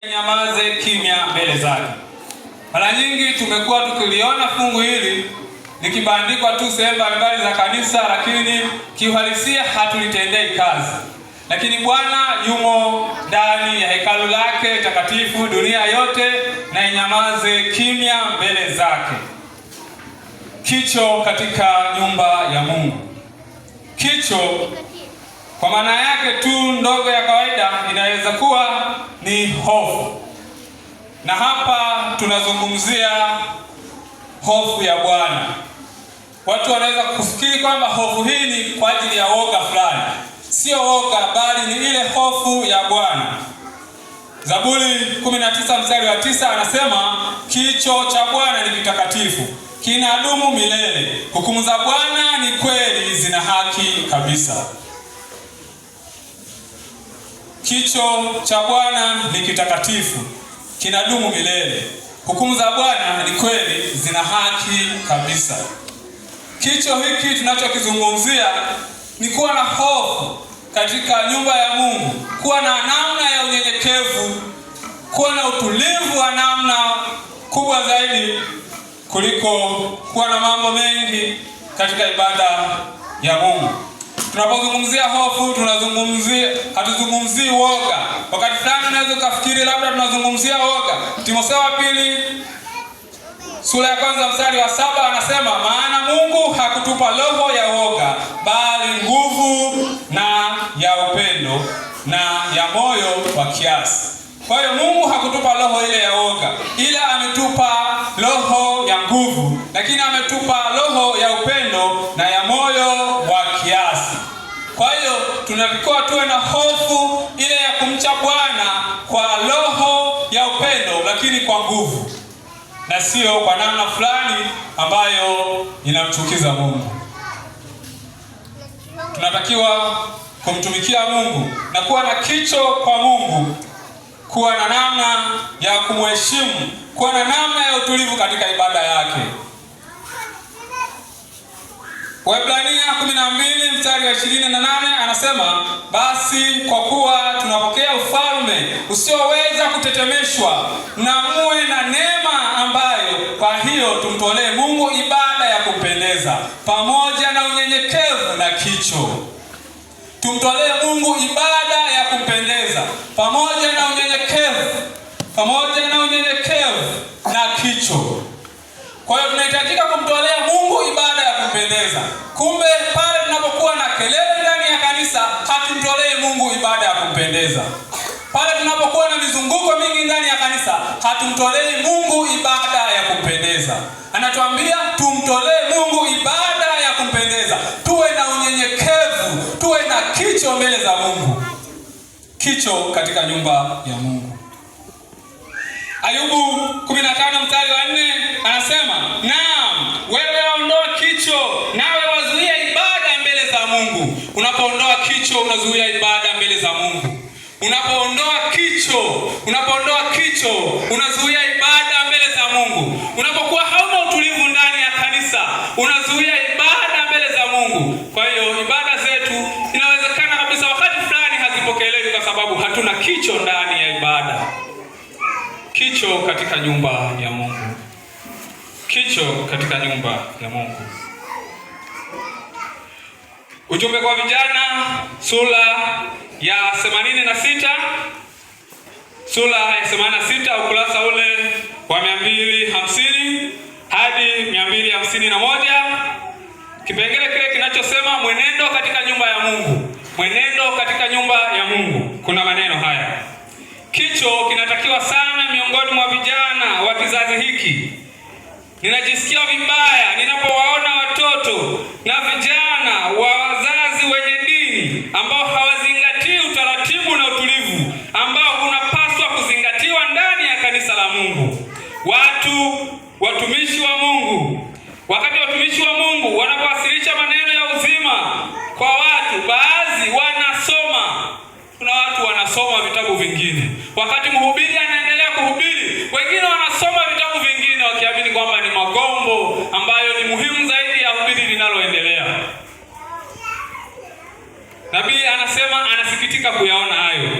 Nyamaze kimya mbele zake. Mara nyingi tumekuwa tukiliona fungu hili likibandikwa tu sehemu mbalimbali za kanisa, lakini kiuhalisia hatulitendei kazi. Lakini Bwana yumo ndani ya hekalu lake takatifu, dunia yote na inyamaze kimya mbele zake. Kicho katika nyumba ya Mungu. Kicho kwa maana yake tu ndogo ya kawaida inaweza kuwa ni hofu. Na hapa tunazungumzia hofu ya Bwana. Watu wanaweza kufikiri kwamba hofu hii ni kwa ajili ya woga fulani. Sio woga, bali ni ile hofu ya Bwana. Zaburi 19 mstari wa 9 anasema, kicho cha Bwana ni kitakatifu, kinadumu milele. Hukumu za Bwana ni kweli, zina haki kabisa. Kicho cha Bwana ni kitakatifu, kinadumu milele. Hukumu za Bwana ni kweli, zina haki kabisa. Kicho hiki tunachokizungumzia ni kuwa na hofu katika nyumba ya Mungu, kuwa na namna ya unyenyekevu, kuwa na utulivu wa namna kubwa zaidi kuliko kuwa na mambo mengi katika ibada ya Mungu. Tunapozungumzia hofu, hatuzungumzii woga. Wakati fulani unaweza kufikiri labda tunazungumzia woga. Timotheo wa pili sura ya 1 mstari wa 7 anasema, maana Mungu hakutupa roho ya woga, bali nguvu na ya upendo na ya moyo wa kiasi. Kwa hiyo Mungu hakutupa roho ile ya woga, ila ametupa roho ya nguvu, lakini ametupa roho ya upendo na ya moyo wa kiasi. Kwa hiyo tunatakiwa tuwe na hofu ile ya kumcha Bwana kwa roho ya upendo, lakini kwa nguvu, na sio kwa namna fulani ambayo inamchukiza Mungu. Tunatakiwa kumtumikia Mungu na kuwa na kicho kwa Mungu, kuwa na namna ya kumheshimu, kuwa na namna ya utulivu katika ibada yake. Waebrania 12 mstari wa 28 anasema, basi kwa kuwa tunapokea ufalme usioweza kutetemeshwa, na muwe na neema ambayo kwa hiyo tumtolee Mungu ibada ya kumpendeza pamoja na unyenyekevu na kicho. Tumtolee Mungu ibada ya kumpendeza pamoja na unyenyekevu na kicho. Kwa hiyo tunahitajika kumtolea Mungu ibada ya kumpendeza. Kumbe pale tunapokuwa na kelele ndani ya kanisa, hatumtolei Mungu ibada ya kumpendeza. Pale tunapokuwa na mizunguko mingi ndani ya kanisa, hatumtolei Mungu ibada ya kumpendeza. Anatuambia tumtolee Mungu ibada ya kumpendeza. Tuwe na unyenyekevu, tuwe na kicho mbele za Mungu. Kicho katika nyumba ya Mungu. Ayubu 15 mstari wa 4 anasema, naam, wewe ondoa kicho, nawe wazuia ibada mbele za Mungu. Unapoondoa kicho, unazuia ibada mbele za Mungu. Unapoondoa kicho, unazuia ibada mbele za Mungu. Unapokuwa hauna utulivu ndani ya kanisa, unazuia ibada mbele za Mungu. Kwa hiyo ibada zetu inawezekana kabisa wakati fulani hazipokelewi kwa sababu hatuna kicho ndani ya ibada. Kicho katika nyumba ya Mungu. Kicho katika nyumba ya Mungu. Ujumbe kwa vijana, sura ya 86, sura ya 86 ukurasa ule wa 250 hadi 251, kipengele kile kinachosema mwenendo katika nyumba ya Mungu. Mwenendo katika nyumba ya Mungu. Kuna maneno haya: kicho kinatakiwa sana miongoni mwa vijana wa kizazi hiki. Ninajisikia vibaya ninapowaona watoto na vijana wa wazazi wenye dini ambao hawazingatii utaratibu na utulivu ambao unapaswa kuzingatiwa ndani ya kanisa la Mungu. Watumishi wa Mungu, wakati watumishi wa Mungu wanapowasilisha maneno ya uzima kwa watu, baadhi wanasoma. Kuna watu wanasoma vitabu vingine. Wakati mhubiri anaendelea kuhubiri, wengine wanasoma vitabu vingine wakiamini kwamba ni magombo ambayo ni muhimu zaidi ya hubiri linaloendelea. Nabii anasema anasikitika kuyaona hayo.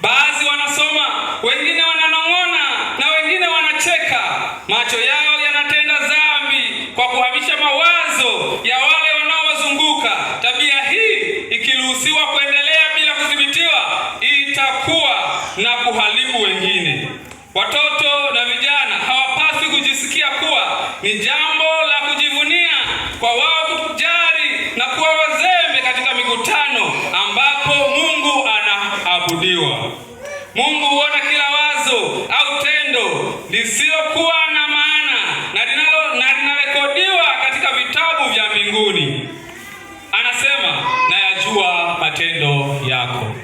Baadhi wanasoma, wengine wananong'ona na wengine wanacheka. Macho yao yanatenda dhambi kwa kuhamisha mawazo ya wale wanaowazunguka. Tabia hii ikiruhusiwa kuendelea bila kudhibitiwa, itakuwa na kuharibu wengine. Watoto na vijana hawapaswi kujisikia kuwa ni jambo la kujivunia kwa wao kujali na kuwa wazembe katika mikutano ambapo Mungu anaabudiwa. Mungu huona kila wazo au tendo lisilokuwa na maana na linarekodiwa katika vitabu vya mbinguni. Anasema, nayajua matendo yako.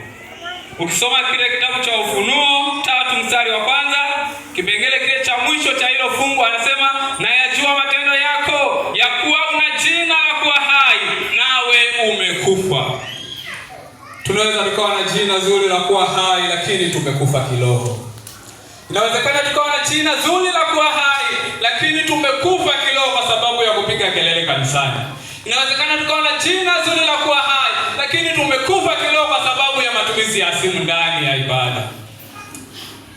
Ukisoma kile kitabu cha Ufunuo 3:1, kipengele kile cha mwisho cha hilo fungu, anasema, nayajua matendo yako, ya kuwa una jina la kuwa hai, nawe umekufa. Tunaweza tukawa na jina zuri la kuwa hai, lakini tumekufa kiroho. Inawezekana tukawa na jina zuri la kuwa hai, lakini tumekufa kiroho kwa sababu ya kupiga kelele kanisani. Inawezekana tukawa na jina zuri la kuwa hai, lakini tumekufa kiroho kwa sababu ya matumizi ya simu ndani ya ibada.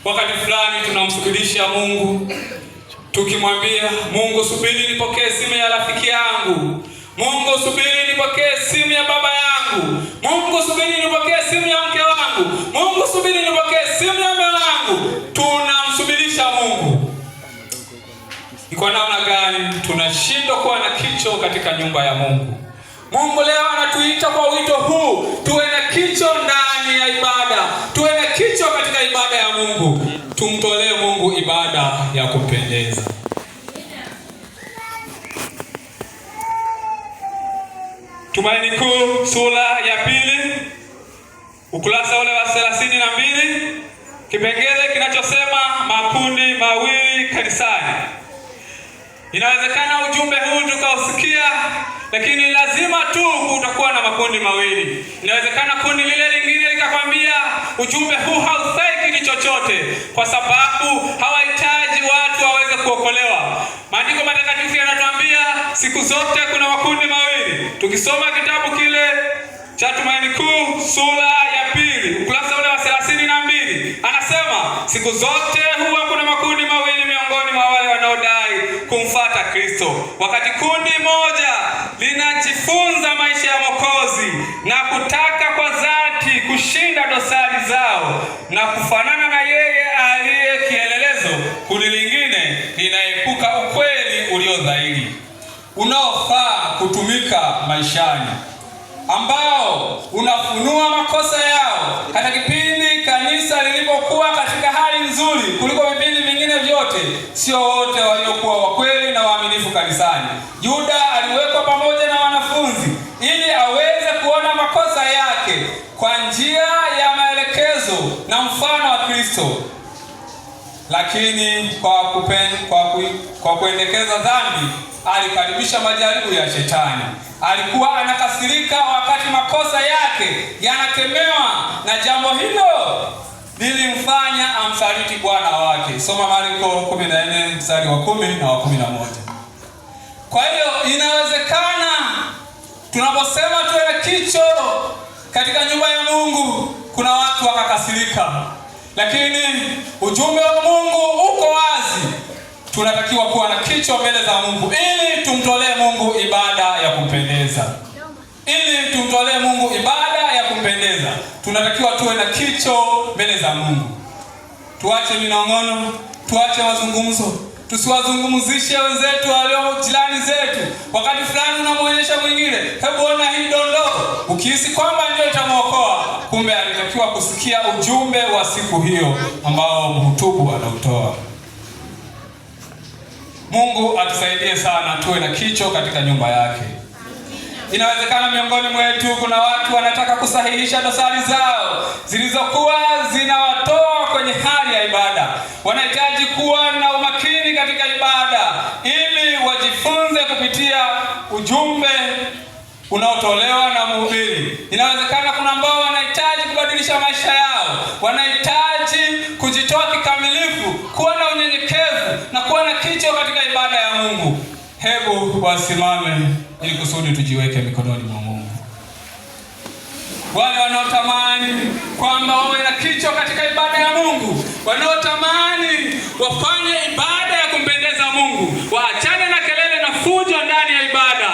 Wakati fulani tunamsubirisha Mungu tukimwambia, Mungu subiri nipokee simu ya rafiki yangu. Mungu subiri nipokee simu ya baba yangu. Mungu subiri nipokee simu ya mke wangu. Mungu subiri nipokee simu ya mume wangu. Tunamsubirisha Mungu. Ni kwa namna gani tunashindwa kuwa na kicho katika nyumba ya Mungu? Mungu leo anatuita kwa wito huu, tuwe na kicho ndani ya ibada. Tuwe na kicho katika ibada ya Mungu. Tumtolee Mungu ibada ya kupendeza. Tumaini Kuu sura ya 2, ukurasa ule wa 32, kipengele kinachosema makundi mawili kanisani. Inawezekana ujumbe huu tukausikia, lakini lazima tu utakuwa na makundi mawili. Inawezekana kundi lile lingine likakwambia ujumbe huu haufai kitu chochote, kwa sababu hawahitaji watu waweze kuokolewa. Maandiko matakatifu yanatuambia siku zote kuna makundi mawili. Tukisoma kitabu kile cha Tumaini Kuu sura ya 2, ukurasa ule wa 32, anasema siku zote huwa kuna makundi mawili miongoni mwa wale wanaodai kumfuata Kristo. Wakati kundi moja linajifunza maisha ya Mwokozi na kutaka kwa dhati kushinda dosari zao na kufanana na yeye aliye kielelezo, kundi lingine linaepuka ukweli ulio dhahiri unaofaa kutumika maishani, ambao unafunua makosa yao. Hata kipindi kanisa lilipokuwa katika hali nzuri kuliko vipindi vingine vyote, sio wote waliokuwa wakweli na waaminifu kanisani. Yuda aliwekwa pamoja na wanafunzi ili aweze kuona makosa yake kwa njia ya maelekezo na mfano wa Kristo. Lakini kwa kuendekeza dhambi, alikaribisha majaribu ya Shetani. Alikuwa anakasirika wakati makosa yake yanakemewa, na jambo hilo lilimfanya amsaliti Bwana wake. Soma Marko 14 mstari wa 10 na wa 11. Kwa hiyo inawezekana tunaposema tuwe na kicho katika nyumba ya Mungu, kuna watu wakakasirika, lakini ujumbe wa Mungu uko wazi. Tunatakiwa kuwa na kicho mbele za Mungu ili tumtolee Mungu ibada ya kumpendeza. Ili tumtolee Mungu ibada ya kumpendeza, tunatakiwa tuwe na kicho mbele za Mungu. Tuache minong'ono, tuache mazungumzo. Tusiwazungumzishe wenzetu walio jirani zetu. Wakati fulani unamuonyesha mwingine, hebu ona hii dondoo, ukihisi kwamba ndio itamwokoa, kumbe alitakiwa kusikia ujumbe wa siku hiyo ambao mhutubu anautoa. Mungu atusaidie sana tuwe na kicho katika nyumba yake. Inawezekana miongoni mwetu kuna watu wanataka kusahihisha dosari zao zilizokuwa zinawatoa kwenye hali ya ibada. Wanahitaji kuwa na umakini katika ibada ili wajifunze kupitia ujumbe unaotolewa na mhubiri. Inawezekana kuna ambao wanahitaji kubadilisha maisha yao, wanahitaji kujitoa kikamilifu, kuwa na unyenyekevu na kuwa na kicho katika ibada ya Mungu. Hebu wasimame ili kusudi tujiweke mikononi mwa Mungu. wale wanaotamani kwamba wawe na kicho katika ibada ya Mungu, wanaotamani wafanye ibada ya kumpendeza Mungu, waachane na kelele na fujo ndani ya ibada.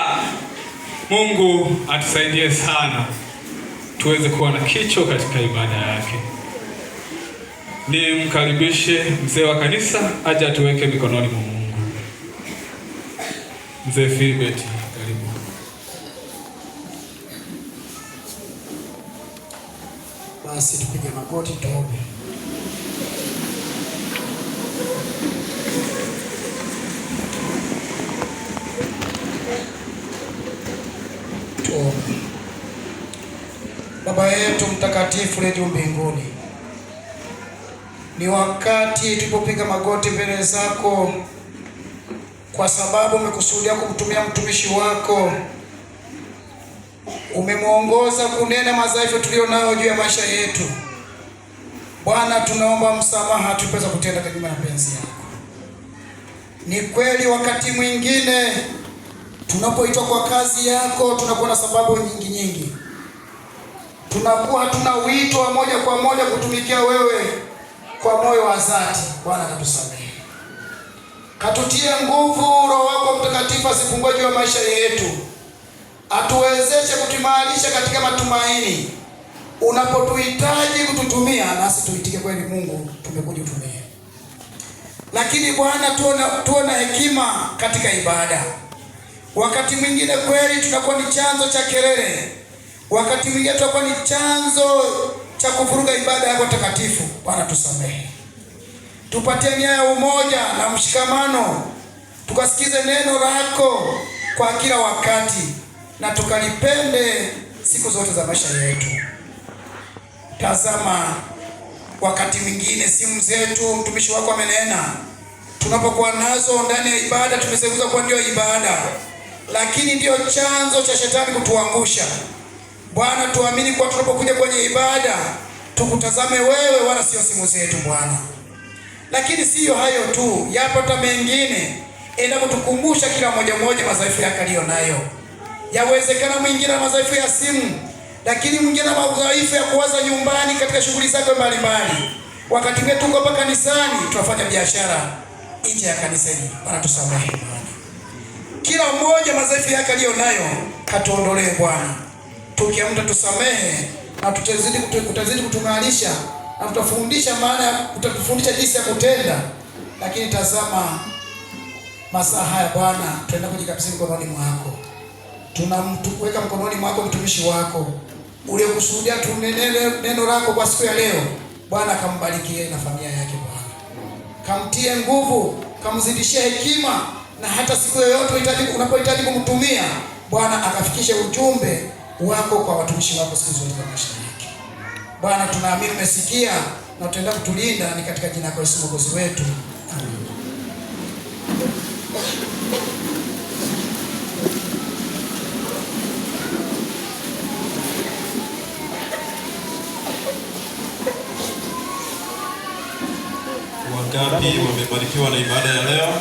Mungu atusaidie sana tuweze kuwa na kicho katika ibada yake. Nimkaribishe mzee wa kanisa aje atuweke mikononi mwa Mungu. Mzee Philbert, karibu. Basi tupige magoti tuombe. Tuombe. Baba yetu mtakatifu uliye juu mbinguni, ni wakati tulipopiga magoti mbele zako, kwa sababu umekusudia kumtumia mtumishi wako. Umemwongoza kunena madhaifu tulionayo juu ya maisha yetu. Bwana, tunaomba msamaha tupeza kutenda kinyume na mapenzi yako. Ni kweli wakati mwingine tunapoitwa kwa kazi yako tunakuwa na sababu nyingi. Tunakuwa hatuna wito wa moja kwa moja kutumikia wewe kwa moyo wa dhati. Bwana, katusamehe. Katutie nguvu, Roho wako Mtakatifu asipungue juu ya maisha yetu. Atuwezeshe kutuimarisha katika matumaini. Unapotuhitaji kututumia, nasi tuitike kweli. Mungu, tumekuja utumie. Lakini Bwana, tuwe na hekima katika ibada. Wakati mwingine kweli tunakuwa ni chanzo cha kelele. Wakati mwingine tunakuwa ni chanzo cha kuvuruga ibada yako takatifu. Bwana, tusamehe. Tupatie nia ya umoja na mshikamano. Tukasikize neno lako kwa kila wakati na tukalipende siku zote za maisha yetu. Tazama, wakati mwingine simu zetu mtumishi wako amenena, tunapokuwa nazo ndani ya ibada tumeseuza kuwa ndio ibada, lakini ndio chanzo cha shetani kutuangusha. Bwana, tuamini kwa tunapokuja kwenye ibada tukutazame wewe, wala sio simu zetu Bwana. Lakini siyo hayo tu, yapo hata mengine enda kutukumbusha kila mmoja madhaifu yake aliyonayo. Yawezekana mwingine na madhaifu ya simu, lakini mwingine na madhaifu ya kuwaza nyumbani katika shughuli zake mbalimbali. Wakati wetu tuko hapa kanisani tunafanya biashara nje ya kanisa hili. Bwana, tusamehe Bwana. Kila mmoja madhaifu yake aliyonayo katuondolee Bwana. Tukiamta tusamehe na tutazidi kutunganisha na tutafundisha utatufundisha jinsi ya kutenda. Lakini tazama masaa haya Bwana, tunaenda kujikabidhi mikononi mwako. Tunamweka mkononi mwako mtumishi wako. Uliyekusudia tunenele neno lako kwa siku ya leo. Bwana, kambarikie na familia yake Bwana. Kamtie nguvu, kamzidishie hekima, na hata siku yoyote unapohitaji kumtumia Bwana, akafikishe ujumbe wako kwa watumishi wako siku zote za maisha yake. Bwana, tunaamini umesikia na utaenda kutulinda, ni katika jina la Yesu Mwokozi wetu. Amen. Wangapi wamebarikiwa na ibada ya leo?